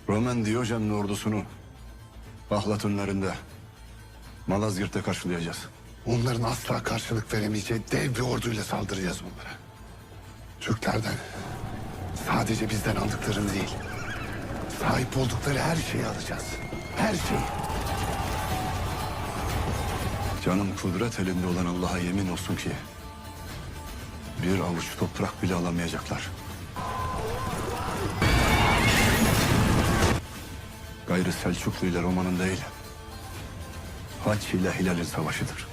Roman Diyojen'in ordusunu Bahlat'ın önlerinde Malazgirt'te karşılayacağız. Onların asla karşılık veremeyeceği dev bir orduyla saldıracağız onlara. Türklerden sadece bizden aldıklarını değil, sahip oldukları her şeyi alacağız. Her şeyi. Canım kudret elinde olan Allah'a yemin olsun ki bir avuç toprak bile alamayacaklar. Gayrı Selçuklu ile Roman'ın değil, Haç ile Hilal'in savaşıdır.